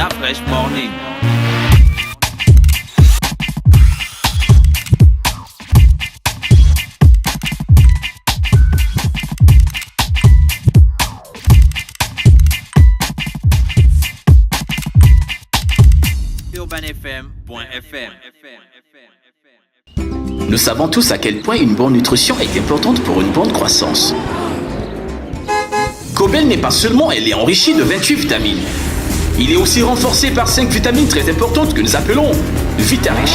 La Fraîche Morning. UrbanFM.fm. Nous savons tous à quel point une bonne nutrition est importante pour une bonne croissance. Cobel n'est pas seulement elle est enrichie de 28 vitamines. Il est aussi renforcé par 5 vitamines très importantes que nous appelons Vitarich.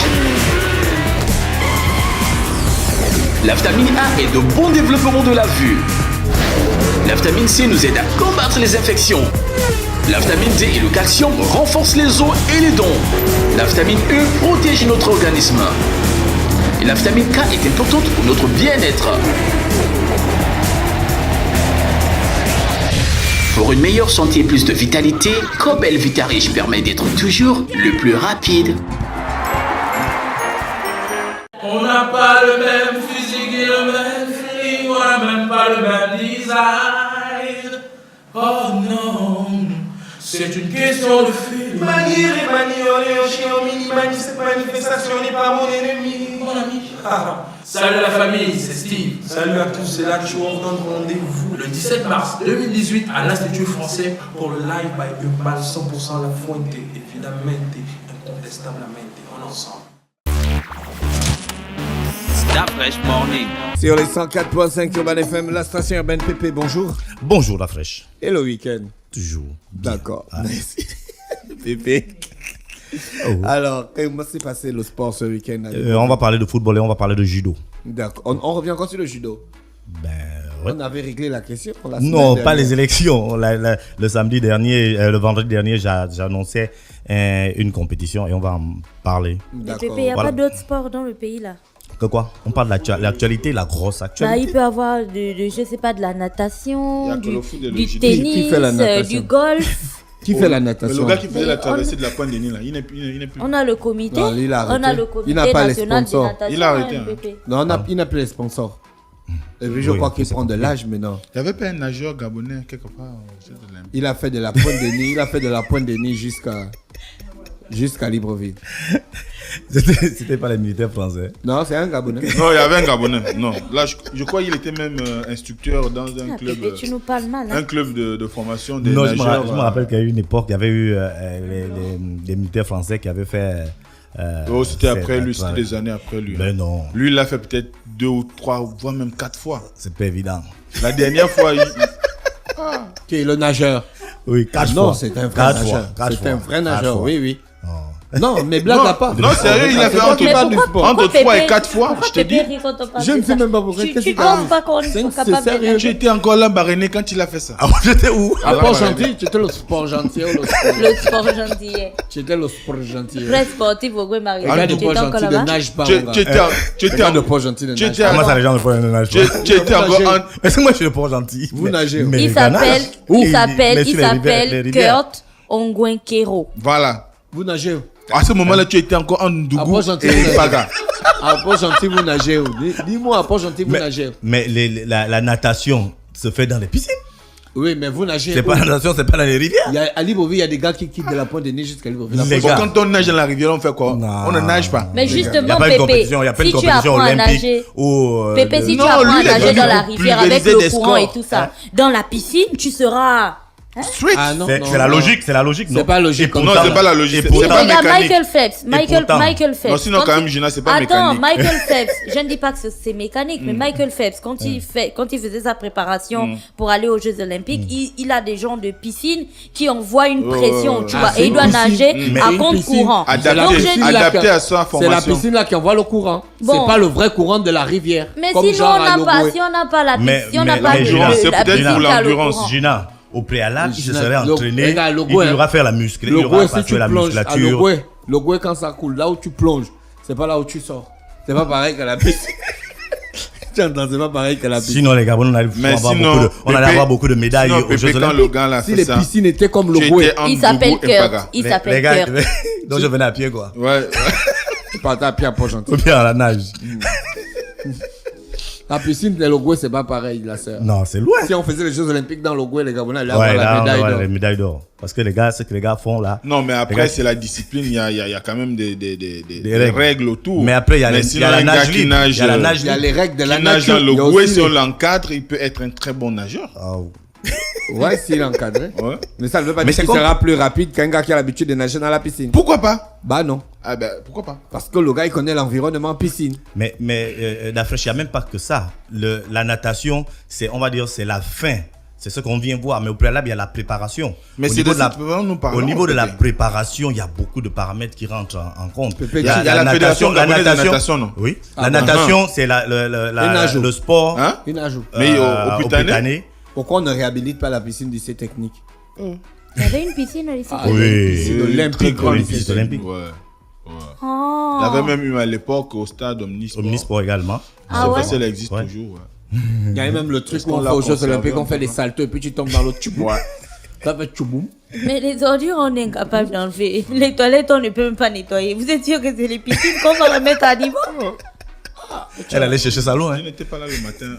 La vitamine A est de bon développement de la vue. La vitamine C nous aide à combattre les infections. La vitamine D et le calcium renforcent les os et les dents. La vitamine E protège notre organisme. Et la vitamine K est importante pour notre bien-être. Pour une meilleure santé et plus de vitalité, Cobel Vitarich permet d'être toujours le plus rapide. On n'a pas le même physique et le même feeling, on n'a même pas le même design. Oh non, c'est une question de feeling. Mani, cette manifestation n'est pas mon ennemi. Mon ami. Salut la famille, c'est Steve. Salut à tous, c'est là que je vous donne rendez-vous Le 17 mars 2018 à l'Institut français pour le live by Urban 100% la fuente, évidemment, incontestablement, on ensemble. La Fraîche Morning. Sur les 104.5 Urban FM, la station Urban PP, bonjour. Bonjour la fraîche. Et le week-end? Toujours. D'accord, Ah. merci. Pépé. Oh. Alors, comment s'est passé le sport ce week-end? On va parler de football et on va parler de judo. D'accord, on revient encore sur le judo. Ben, ouais. On avait réglé la question pour la Non, semaine pas dernière. les élections. Le samedi dernier, le vendredi dernier, j'annonçais une compétition et on va en parler. Mais D'accord. Pépé, il n'y a Voilà. pas d'autres sports dans le pays là. Que quoi? On parle de l'actualité, la grosse Bah, actualité. il peut y avoir je sais pas, de la natation, du Qui tennis, fait la natation? du golf. Qui fait la Mais natation? le gars qui faisait la Mais traversée de la Pointe des Nils, là, il n'est plus. On a le comité. Non, il a arrêté. On a le comité Il n'a pas les national de sponsors. natation. Il a arrêté, hein, hein. Pépé. Non, il n'a plus les sponsors. Et puis je Oui, crois qu'il c'est prend de compliqué. l'âge maintenant. Il n'y avait pas un nageur gabonais quelque part au Jeux de l'Olympique. Il a fait de la Pointe des Nids, il a fait de la Pointe des Nids jusqu'à Libreville. C'était pas les militaires français. Non, c'est un Gabonais. Non, il y avait un gabonais. Non, là, je crois qu'il était même instructeur dans un Ah, club. Pépé, tu nous parles mal. Un Hein. club de formation des Non, je nageurs. me rappelle qu'à une époque, il y avait eu les militaires français qui avaient fait. Oh, c'était après lui, cette- c'était des années après lui. Ben non, Lui, il l'a fait peut-être 2 ou 3, voire même 4 fois. c'est pas évident. La dernière fois, Qui est le nageur? Oui, 4 fois. Non, c'est un vrai nageur. C'est un vrai nageur, oui, oui. Non, mais blague à part. non, sérieux, il a fait C'est toi qui entre, parles du sport. entre 3 et 4 fois, Pourquoi je te Pépé dis. rit quand on parle Je de ne sais ça? même pas pourquoi. Tu Qu'est-ce ne qu'il a penses pas qu'on C'est soit capable de sérieux. Tu étais encore là, baréné, quand il a fait ça. Ah, j'étais où? À Port-Gentil, tu étais le sport gentil. Le sport gentil. Tu étais le sport gentil. Vrai sportif au Guémarie. Les gars de Tu étais encore Port-Gentil ne là-bas? nagent pas. Tu mon gars. étais Les gars de Port-Gentil ne tu nagent étais pas. Comment ça, les gens ne font un nage pas? tu étais encore en. Est-ce que moi je suis le port gentil? Vous nagez, Mais Il les gars s'appelle nagent. Mais il sur les s'appelle rivières. Kurt Ongwenkero. Voilà. Vous nagez. À ce moment-là, tu étais encore en À Ndougou Port-Gentil, vous et nagez. Paga. À Port-Gentil, vous nagez. Dis-moi, à Port-Gentil, vous nagez. Mais la natation se fait dans les piscines. Oui, mais vous nagez. C'est pas la natation, c'est pas dans les rivières. À Libreville, il y a des gars qui quittent de la Pointe des Nids jusqu'à Libreville. Les Bon, gars. quand on nage dans la rivière, on fait quoi? Non. On ne nage pas. Mais Il n'y a justement, pas une Pépé, compétition, il y a pas une si tu compétition apprends à olympique nager, ou. Pépé, si tu Non, apprends lui, à il a nager dit dans la pour rivière avec pulvériser le des courant et scores. tout ça, dans la piscine, tu seras. Street. Ah non, non, C'est la non. logique, c'est la logique. C'est pas logique. Non, c'est pas la logique. Et C'est pourtant- pas Regarde mécanique. Michael Phelps. pourtant- Michael Phelps. Non, sinon, quand même, Gina, c'est pas Attends, mécanique. Michael Phelps. Je ne dis pas que c'est mécanique, mais Michael Phelps, quand il faisait sa préparation pour aller aux Jeux Olympiques, il a des gens de piscine qui envoient une pression, tu vois, c'est et il une doit piscine. nager Mais à une contre-courant. piscine. Donc, je dis- Adapté à sa C'est la formation. piscine là qui envoie le courant. Bon. C'est pas le vrai courant de la rivière. Mais Comme sinon, genre on à n'a pas, Logoué. si on n'a pas la Mais- piscine, si on n'a mais- pas mais de Gina, c'est la peut-être piscine pour qui a le l'endurance. courant. Gina, au préalable, il se Gina, serait entraîné. regarde, Il Logoué, devra faire la muscle. Il Le devra goût, si passer tu la plonges à musculature. le goût, quand ça coule, là où tu plonges, c'est pas là où tu sors. C'est pas pareil que la piscine. Tu entends, c'est pas pareil que la piscine. Sinon, les Gabonais, Mais on sinon, allait avoir beaucoup de médailles sinon, aux Jeux Pépé, quand le Olympiques. gars là Si fait les ça, piscines étaient comme le tu goût, étais en Il s'appelle Ndougou et Paga. Kurt. Il Les s'appelle gars, Kurt. donc je venais à pied, quoi. Ouais. tu partais à pied à Port-Gentil. Ou bien à la nage. La piscine de l'Ogooué, c'est pas pareil, la sœur. Non, c'est loin. Si on faisait les Jeux Olympiques dans l'Ogooué, les Gabonais allaient Ouais, avoir là, la médaille on d'or. a les médailles d'or. Parce que les gars, ce que les gars font là. Non, mais Les après, gars- c'est la discipline. Il y a quand même des règles. règles autour. Mais après, il y a sinon, la un gars nage qui libre. nage, Il y a la nage Il y a les règles de la qui nage nature. dans Il y a l'Ogooué, aussi si on les- l'encadre, il peut être un très bon nageur. Ah, Ouais, s'il est encadré. Ouais. Mais ça ne veut pas Mais dire c'est qu'il comme- sera plus rapide qu'un gars qui a l'habitude de nager dans la piscine. Pourquoi pas? Bah non. Ah ben, pourquoi pas? Parce que le gars, il connaît l'environnement piscine. Mais Dafresh, il n'y a même pas que ça. La natation, c'est, on va dire, c'est la fin. C'est ce qu'on vient voir. Mais au préalable, il y a la préparation. Mais Au c'est niveau de de la- ça que nous parlons. Au niveau de la Pépé. préparation, il y a beaucoup de paramètres qui rentrent en compte. Pépé, il y a la fédération gabonaise de natation, non? Oui. Ah, La bah. natation, c'est nageau. le sport. Hein? Une ajout. Mais au Putané? Putané. Pourquoi on ne réhabilite pas la piscine du lycée technique? Il y avait une piscine au lycée. Ah, une piscine olympique. Très grande au lycée piscine technique. olympique. Ouais. Oh. Il y avait même eu à l'époque au stade Omnisport. Omnisport également. Ah Je sais ouais? pas si elle existe Ouais. toujours. Ouais. Il y a même le truc Est-ce où qu'on on l'a fait aux Jeux conservé Olympiques, on fait encore, des hein? salteux et puis tu tombes dans l'eau, tu boum. Ouais. Ça fait tchouboum. Mais les ordures, on est incapable d'enlever. Les toilettes, on ne peut même pas nettoyer. Vous êtes sûr que c'est les piscines qu'on va remettre à niveau? Elle allait chercher sa l'eau. Je n'étais pas là le matin.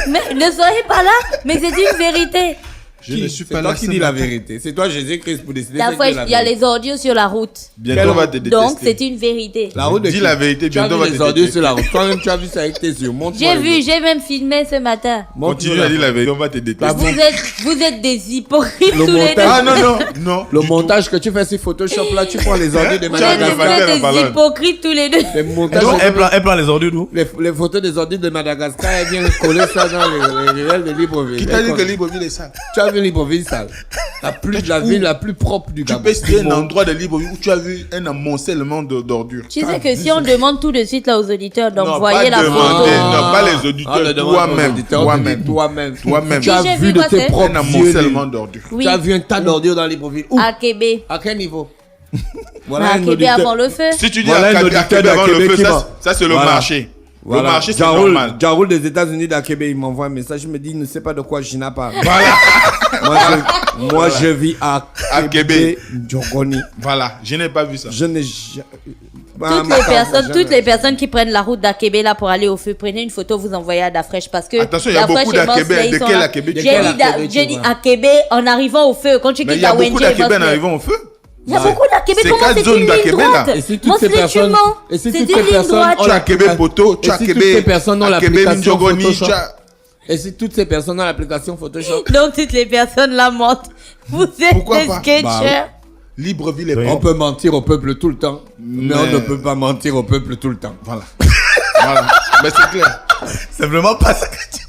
Mais ne soyez pas là, mais c'est une vérité. Je ne suis C'est pas toi là. qui ce dis la matin. vérité. C'est toi Jésus-Christ pour décider. La c'est fois, qui il y a vérité. les ordures sur la route. Bientôt, on va te détester. Donc, c'est une vérité. La route de Dis qui? la vérité, Tu as bientôt vu on va les te ordures détester. sur la route. Toi-même, tu as vu ça avec tes yeux. Montre-moi J'ai les vu, autres. j'ai même filmé ce matin. Montre-moi Continue à dire la vérité, on va te détester. Vous êtes des hypocrites Le tous les deux. montage- Ah non, non. Le du montage que tu fais sur Photoshop, là, tu prends les ordures de Vous Tiens, êtes Madagascar. Madagascar, la des balade. hypocrites tous les deux. Les montages, Non, elle prend les ordures d'où? les photos des ordures de Madagascar, elle vient coller ça dans les ruelles de Libreville. Qui t'a dit que Libreville est sale? Tu as vu Libreville sale? La ville la plus propre du Tu Gabon. peux citer un endroit de Libreville où tu as vu un amoncellement d'ordures. Tu sais que si on demande tout de suite là aux auditeurs d'envoyer la pas demander, photo. non, pas les Ah, le auditeurs, demande aux toi-même. auditeurs, Toi-même. Toi-même. Toi-même. Tu as J'ai vu vu de quoi, tes c'est? propres Un yeux. amoncellement d'ordures. Oui, Tu as vu un tas d'ordures dans Libreville. Où? à Québec. À quel niveau? À un Québec auditeur. avant le feu. Si tu dis Voilà un à auditeur Québec avant le d'Akébé feu, qui ça, va. ça c'est le Voilà. marché. Voilà. Le marché, c'est Jaroul, normal. Jaroul des États-Unis d'Akébé, il m'envoie un message. Je me dis, il ne sait pas de quoi Gina parle. Voilà. Moi, je vis à Québec. Djogoni. Voilà, je n'ai pas vu ça. Je n'ai Toutes les personnes qui prennent la route d'Akébé là pour aller au feu, prenez une photo, vous envoyez à Dafresh parce que. Attention, il y a Dafresh beaucoup et Mosley, d'Akébé. ils De sont quel là. Akébé tu J'ai parles? dit j'ai dit Akébé en arrivant au feu. Quand tu Mais quittes il y a à beaucoup Wendy et d'Akébé en Mosley. arrivant au feu. Il y a beaucoup d'Akébé. C'est Comment quatre c'est zones une ligne d'Akébé, là. droite? Et si toutes Mosley, ces tu personnes, mens. et si C'est toutes une ces ligne personnes droite. Tu as Akébé Poto, tu Et as si toutes ces Akébé. personnes ont Akébé l'application Minjogoni, Photoshop. tu as. Et si toutes ces personnes ont l'application Photoshop, Donc toutes les personnes là mentent. Vous êtes Pourquoi des pas? sketchers. Libreville est Oui. on propre. peut mentir au peuple tout le temps, mais on Mais- ne peut pas mentir au peuple tout le temps. Voilà. Voilà. Mais c'est clair. C'est vraiment pas ça que tu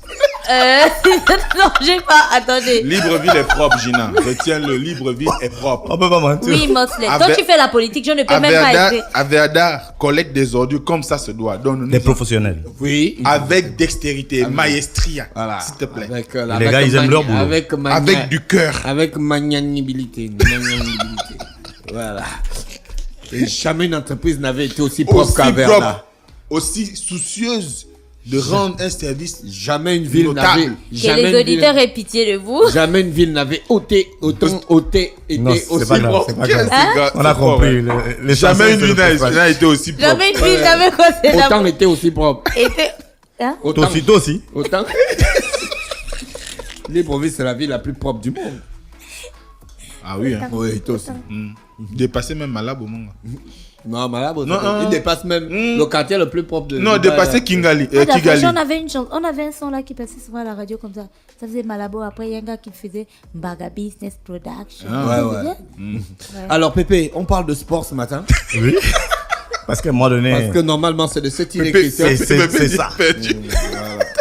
Non, j'ai pas. Attendez. Libreville est propre, Gina. Retiens-le, Libreville est propre. On peut pas mentir. Oui, Mosley. Toi, Avec- tu fais la politique, je ne peux même pas être. Averda collecte des ordures comme ça se doit. Donne-nous Des ça. professionnels. Oui. Avec dextérité, maestria, Voilà. s'il te plaît. Avec, Les gars, ils aiment leur boulot. Avec du cœur. Avec magnanimité. Magnanimité. Voilà. Et jamais une entreprise n'avait été aussi propre Aussi qu'Averda. propre, aussi soucieuse de rendre un service. Jamais une ville Notable. n'avait. Que Jamais les une ville- auditeurs aient pitié de vous. Jamais une ville n'avait autant été Non, c'est aussi pas grave, propre. c'est pas Qu'est-ce grave. que c'est, On a c'est propre, compris. ouais. Les Jamais une chansons, ville c'est le n'a été aussi propre. Jamais une ville n'avait quoi c'est Autant était aussi propre. Était. Hein? Toi aussi, toi aussi. Autant. Libreville, c'est la ville la plus propre du monde. Ah oui, hein. Oui, toi aussi. Dépasser même Malabo, mon gars. Non, Malabo, Non, il dépasse même le quartier le plus propre de Non, Dubaï, dépasser là. Kigali. Ah, d'accord, Kigali. on avait un son là qui passait souvent à la radio comme ça. Ça faisait Malabo. Après, il y a un gars qui faisait Mbaga Business Production. Ouais, ouais. Alors, Pépé, on parle de sport ce matin. Oui. Parce qu'à un moment donné. Parce que normalement, c'est de cette idée Pépé, question. c'est ça.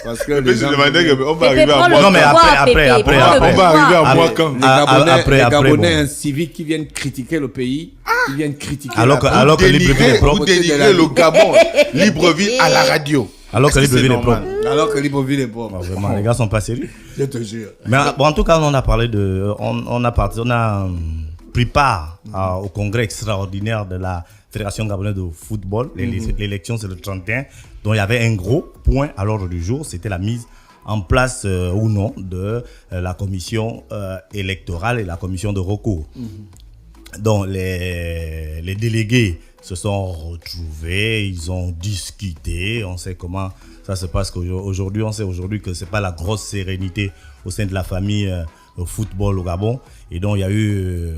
Parce que Pépé, les je gens. demandais Les on va Pépé, arriver prends à le moi. Non, mais pouvoir, après, Pépé, après, prends le on va pouvoir. arriver à moi Après- quand. Gabonais, après, Gabonais bon. inciviques qui viennent critiquer le pays, qui viennent critiquer Alors que, la- alors que Libreville est Vous propre. délivrez le Gabon, Libreville à la radio. Alors que Est-ce que Libreville est c'est propre. normal? Alors que Libreville est propre. Vraiment, les gars sont pas sérieux. Je te jure. Mais bon, en tout cas, on a parlé de. On a pris part au congrès extraordinaire de la Fédération gabonaise de football. L'élection, c'est le 31. Donc, il y avait un gros point à l'ordre du jour. C'était la mise en place ou non de la commission électorale et la commission de recours. Donc, les délégués se sont retrouvés, ils ont discuté, on sait comment ça se passe aujourd'hui. On sait aujourd'hui que c'est pas la grosse sérénité au sein de la famille football au Gabon. Et donc il y a eu,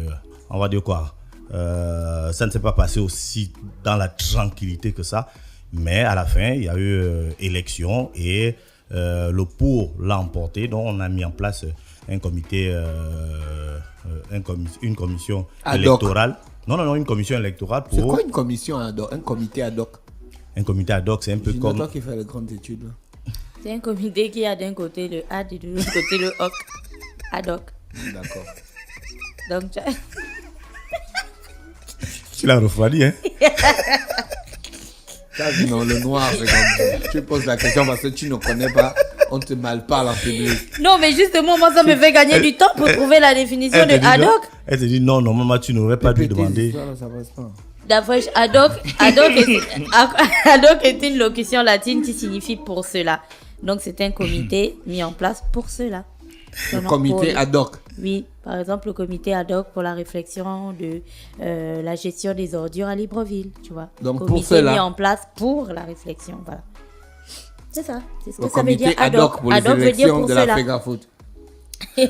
on va dire quoi, ça ne s'est pas passé aussi dans la tranquillité que ça. Mais à la fin, il y a eu élection et le pour l'a emporté. Donc on a mis en place un comité, une commission électorale. Non, une commission électorale pour... C'est quoi une commission ad hoc? Un comité ad hoc? Un comité ad hoc, c'est un peu comme... C'est toi qui fais les grandes études. Là. C'est un comité qui a d'un côté le ad et de l'autre côté le hoc. Ad hoc. D'accord. Donc, tu l'as refroidi, hein? Ça, non, le noir, c'est comme... Tu poses la question parce que tu ne connais pas, on te mal parle en public. Non, mais justement, moi, ça me fait gagner du temps pour trouver la définition de ad hoc. Elle te dit non, maman, tu n'aurais pas dû demander. Ça passe pas. D'après ad hoc est une locution latine qui signifie pour cela. Donc, c'est un comité mis en place pour cela. Le comité ad hoc. Oui, par exemple, le comité ad hoc pour la réflexion de la gestion des ordures à Libreville, tu vois. Donc, comité pour cela. mis en place pour la réflexion, voilà. C'est ça, c'est ce Le que ça veut dire comité ad hoc pour les élections de la FEGAFOOT.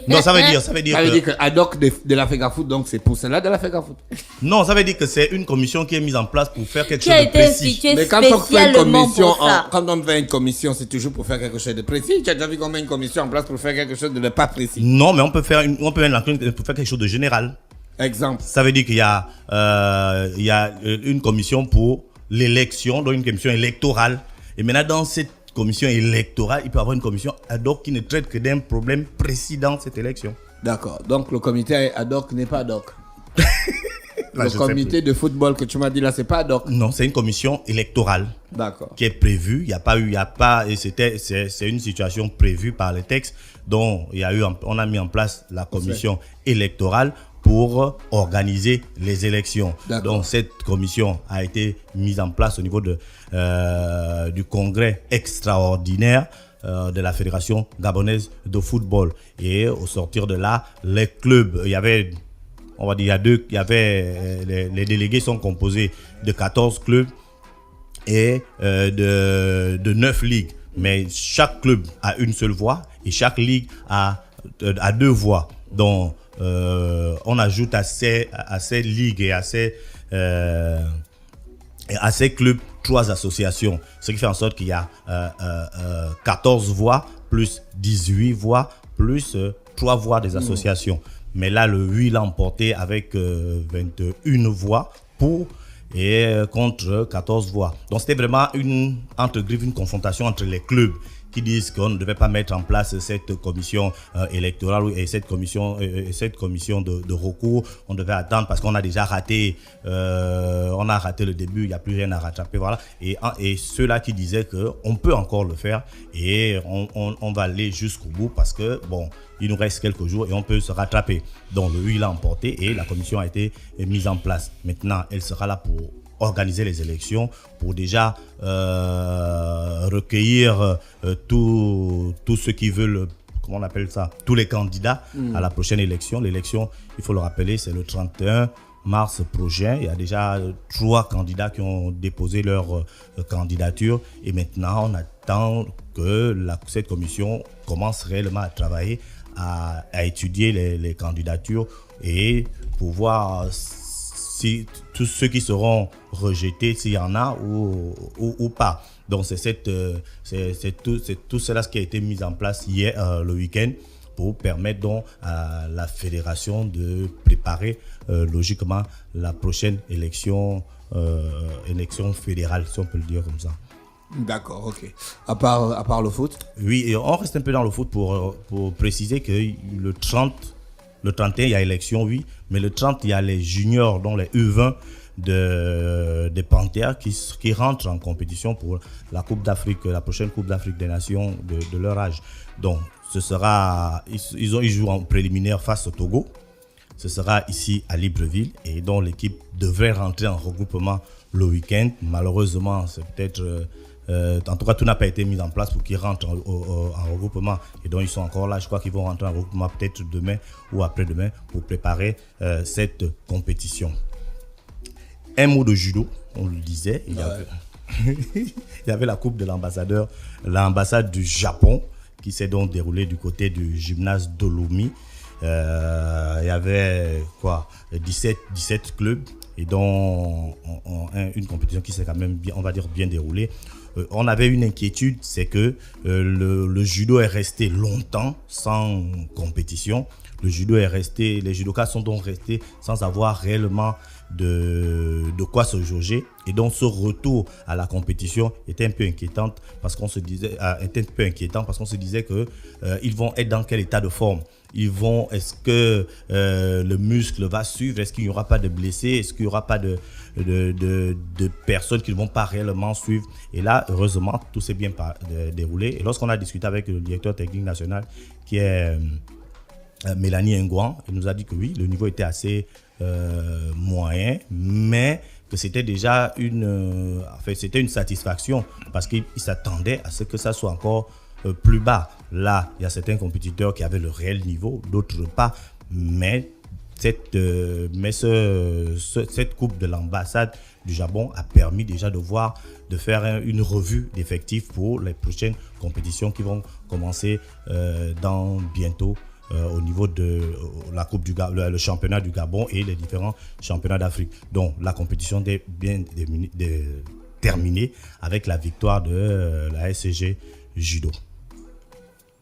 Non, ça veut dire Ça veut dire que ad hoc de la FEGAFOOT, donc c'est pour cela de la FEGAFOOT. Non, ça veut dire que c'est une commission qui est mise en place pour faire quelque Qui chose a de été précis. instituée Mais quand on fait une spécialement commission, pour ça. quand on fait une commission, c'est toujours pour faire quelque chose de précis. Tu as déjà vu qu'on met une commission en place pour faire quelque chose de pas précis. Non, mais on peut faire pour faire quelque chose de général. Exemple. Ça veut dire qu'il y a une commission pour l'élection, donc une commission électorale. Et maintenant, dans cette commission électorale, il peut y avoir une commission ad hoc qui ne traite que d'un problème précis dans cette élection. D'accord. Donc le comité ad hoc n'est pas ad hoc. Là, Le comité de football que tu m'as dit là, c'est pas ad hoc. Non, c'est une commission électorale. D'accord. Qui est prévue. Il y a pas, et c'est une situation prévue par les textes dont on a mis en place la commission électorale pour organiser les élections. Donc cette commission a été mise en place au niveau du congrès extraordinaire de la Fédération gabonaise de football. Et au sortir de là, les clubs, il y avait, on va dire, les délégués sont composés de 14 clubs et de 9 ligues. Mais chaque club a une seule voix et chaque ligue a 2 voix. Donc, on ajoute à ces ligues et à ces clubs 3 associations. Ce qui fait en sorte qu'il y a 14 voix plus 18 voix plus 3 voix des associations. Mais là, le 8 l'a emporté avec 21 voix contre 14 voix. Donc c'était vraiment une confrontation entre les clubs qui disent qu'on ne devait pas mettre en place cette commission électorale et cette commission de recours. On devait attendre parce qu'on a déjà raté, le début, il n'y a plus rien à rattraper, voilà. Et ceux-là qui disaient qu'on peut encore le faire et on va aller jusqu'au bout parce que bon, il nous reste quelques jours et on peut se rattraper. Donc le 8 l'a emporté et la commission a été mise en place. Maintenant, elle sera là pour organiser les élections, pour déjà recueillir tous ceux qui veulent, comment on appelle ça, tous les candidats à la prochaine élection. L'élection, il faut le rappeler, c'est le 31 mars prochain. Il y a déjà 3 candidats qui ont déposé leur candidature et maintenant on attend que cette commission commence réellement à travailler, à étudier les candidatures et pour voir si tous ceux qui seront rejetés, s'il y en a ou pas. Donc c'est tout cela qui a été mis en place hier, le week-end, pour permettre donc à la fédération de préparer logiquement la prochaine élection fédérale, si on peut le dire comme ça. D'accord, ok. À part le foot? Oui, et on reste un peu dans le foot pour préciser que le 31, il y a élection, oui, mais le 30, il y a les juniors, dont les U20 des Panthères qui rentrent en compétition pour la Coupe d'Afrique, la prochaine Coupe d'Afrique des Nations de leur âge. Donc, ce sera, ils jouent en préliminaire face au Togo. Ce sera ici à Libreville et donc l'équipe devrait rentrer en regroupement le week-end. Malheureusement, c'est peut-être... en tout cas, tout n'a pas été mis en place pour qu'ils rentrent en regroupement. Et donc, ils sont encore là. Je crois qu'ils vont rentrer en regroupement peut-être demain ou après-demain pour préparer cette compétition. Un mot de judo. on le disait, il y avait la coupe de l'ambassade du Japon qui s'est donc déroulée du côté du gymnase Dolomi. Il y avait 17 clubs et dont une compétition qui s'est quand même bien, on va dire, bien déroulée. On avait une inquiétude, c'est que le judo est resté longtemps sans compétition. Les judokas sont donc restés sans avoir réellement de quoi se jauger. Et donc ce retour à la compétition était un peu inquiétant parce qu'on se disait que ils vont être dans quel état de forme. Est-ce que le muscle va suivre? Est-ce qu'il n'y aura pas de blessés? Est-ce qu'il n'y aura pas de personnes qui ne vont pas réellement suivre? Et là, heureusement, tout s'est bien déroulé. Et lorsqu'on a discuté avec le directeur technique national, qui est Mélanie Ngouan, il nous a dit que oui, le niveau était assez moyen, mais que c'était déjà une satisfaction parce qu'il s'attendait à ce que ça soit encore plus bas. Là, il y a certains compétiteurs qui avaient le réel niveau, d'autres pas, mais cette coupe de l'ambassade du Japon a permis déjà de faire une revue d'effectifs pour les prochaines compétitions qui vont commencer dans bientôt au niveau de la coupe le championnat du Gabon et les différents championnats d'Afrique. Donc la compétition est bien terminée avec la victoire de la SCG Judo.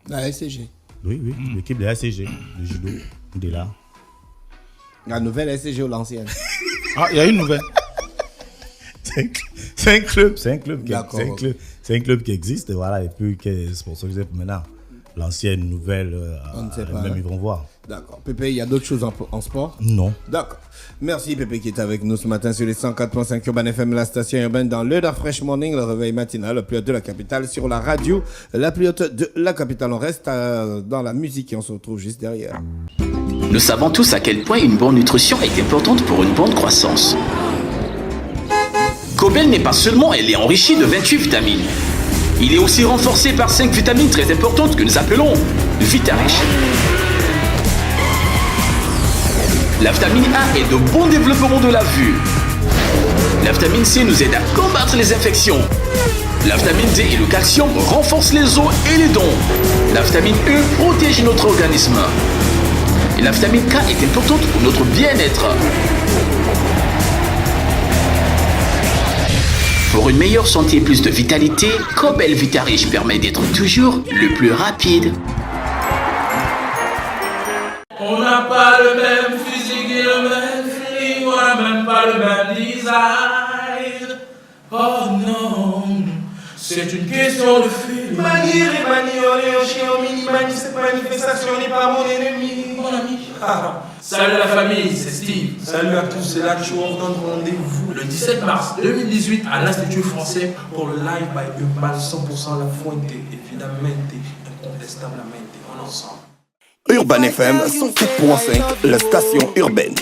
La SCG. Oui, l'équipe de la SCG de Judo est là. La nouvelle SCG ou l'ancienne? Ah, il y a une nouvelle. C'est un club qui existe, voilà, et puis qui est sponsorisé maintenant. L'ancienne, nouvelle, on ne sait pas, même ils vont voir. D'accord. Pépé, il y a d'autres choses en sport? Non. D'accord. Merci Pépé qui est avec nous ce matin sur les 104.5 Urban FM, la station urbaine dans le Fresh Morning, le réveil matinal, le plus haut de la capitale sur la radio, la plus haute de la capitale. On reste dans la musique et on se retrouve juste derrière. Nous savons tous à quel point une bonne nutrition est importante pour une bonne croissance. Cobel n'est pas seulement elle est enrichie de 28 vitamines. Il est aussi renforcé par 5 vitamines très importantes que nous appelons Vitarich. La vitamine A est de bon développement de la vue. La vitamine C nous aide à combattre les infections. La vitamine D et le calcium renforcent les os et les dents. La vitamine E protège notre organisme. Et la vitamine K est importante pour notre bien-être. Pour une meilleure santé et plus de vitalité, Cobel Vitarich permet d'être toujours le plus rapide. On n'a pas le même physique et le même feeling, on n'a même pas le même design. Oh non, c'est une question de feeling. Manier et manioler, chien au mini-mani, cette manifestation n'est pas mon ennemi. Mon ami. Salut la famille, c'est Steve. Salut à tous, c'est là que je vous donne rendez-vous Le 17 mars 2018 à l'Institut français pour le live by Urban 100% la fuente, évidemment, incontestablement, en ensemble. Urban FM 104.5, la station urbaine.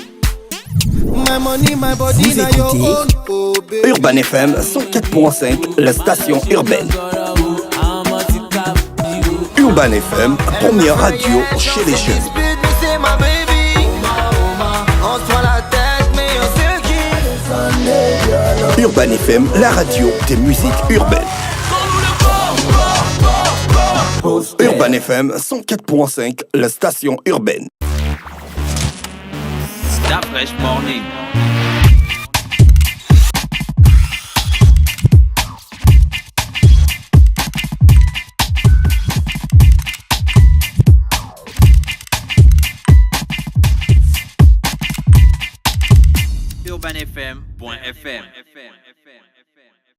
Vous écoutez Urban FM 104.5, la station urbaine. Urban FM, première radio chez les jeunes. Urban FM, la radio des musiques urbaines. Urban FM 104.5, la station urbaine. Stop Fresh Morning. UrbanFM.fm